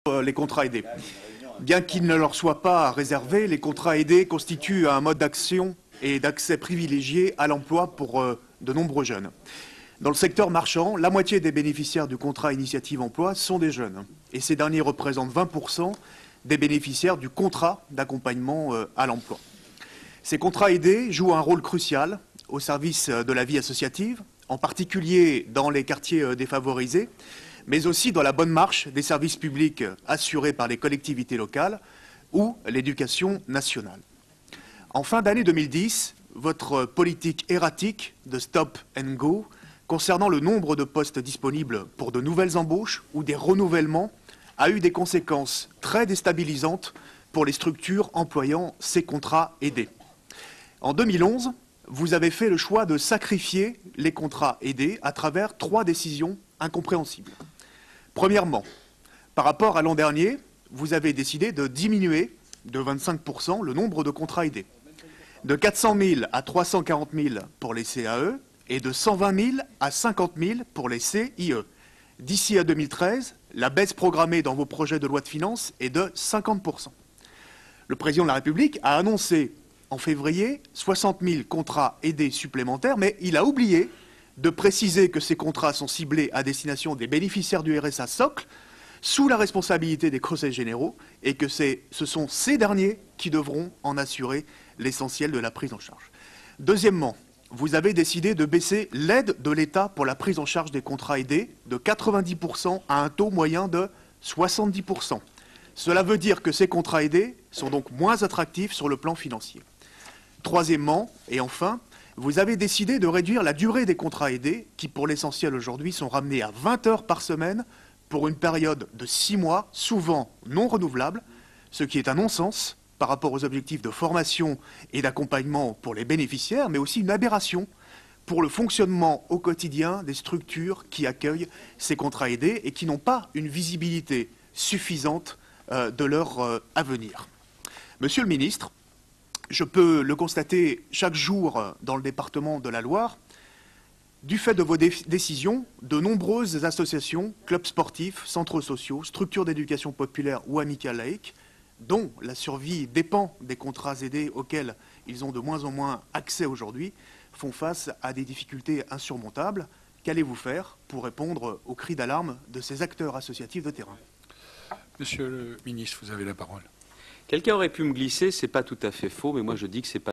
Les contrats aidés. Bien qu'ils ne leur soient pas réservés, les contrats aidés constituent un mode d'action et d'accès privilégié à l'emploi pour de nombreux jeunes. Dans le secteur marchand, la moitié des bénéficiaires du contrat initiative emploi sont des jeunes. Et ces derniers représentent 20% des bénéficiaires du contrat d'accompagnement à l'emploi. Ces contrats aidés jouent un rôle crucial au service de la vie associative, en particulier dans les quartiers défavorisés, mais aussi dans la bonne marche des services publics assurés par les collectivités locales ou l'éducation nationale. En fin d'année 2010, votre politique erratique de stop and go concernant le nombre de postes disponibles pour de nouvelles embauches ou des renouvellements a eu des conséquences très déstabilisantes pour les structures employant ces contrats aidés. En 2011, vous avez fait le choix de sacrifier les contrats aidés à travers 3 décisions incompréhensibles. Premièrement, par rapport à l'an dernier, vous avez décidé de diminuer de 25% le nombre de contrats aidés, de 400 000 à 340 000 pour les CAE et de 120 000 à 50 000 pour les CIE. D'ici à 2013, la baisse programmée dans vos projets de loi de finances est de 50%. Le président de la République a annoncé en février 60 000 contrats aidés supplémentaires, mais il a oublié de préciser que ces contrats sont ciblés à destination des bénéficiaires du RSA socle, sous la responsabilité des conseils généraux, et que ce sont ces derniers qui devront en assurer l'essentiel de la prise en charge. Deuxièmement, vous avez décidé de baisser l'aide de l'État pour la prise en charge des contrats aidés de 90% à un taux moyen de 70%. Cela veut dire que ces contrats aidés sont donc moins attractifs sur le plan financier. Troisièmement, et enfin, vous avez décidé de réduire la durée des contrats aidés, qui pour l'essentiel aujourd'hui sont ramenés à 20 heures par semaine pour une période de 6 mois, souvent non renouvelable, ce qui est un non-sens par rapport aux objectifs de formation et d'accompagnement pour les bénéficiaires, mais aussi une aberration pour le fonctionnement au quotidien des structures qui accueillent ces contrats aidés et qui n'ont pas une visibilité suffisante de leur avenir. Monsieur le ministre, je peux le constater chaque jour dans le département de la Loire, du fait de vos décisions, de nombreuses associations, clubs sportifs, centres sociaux, structures d'éducation populaire ou amicales laïques, dont la survie dépend des contrats aidés auxquels ils ont de moins en moins accès aujourd'hui, font face à des difficultés insurmontables. Qu'allez-vous faire pour répondre aux cris d'alarme de ces acteurs associatifs de terrain? Monsieur le ministre, vous avez la parole. Quelqu'un aurait pu me glisser, c'est pas tout à fait faux, mais moi je dis que c'est pas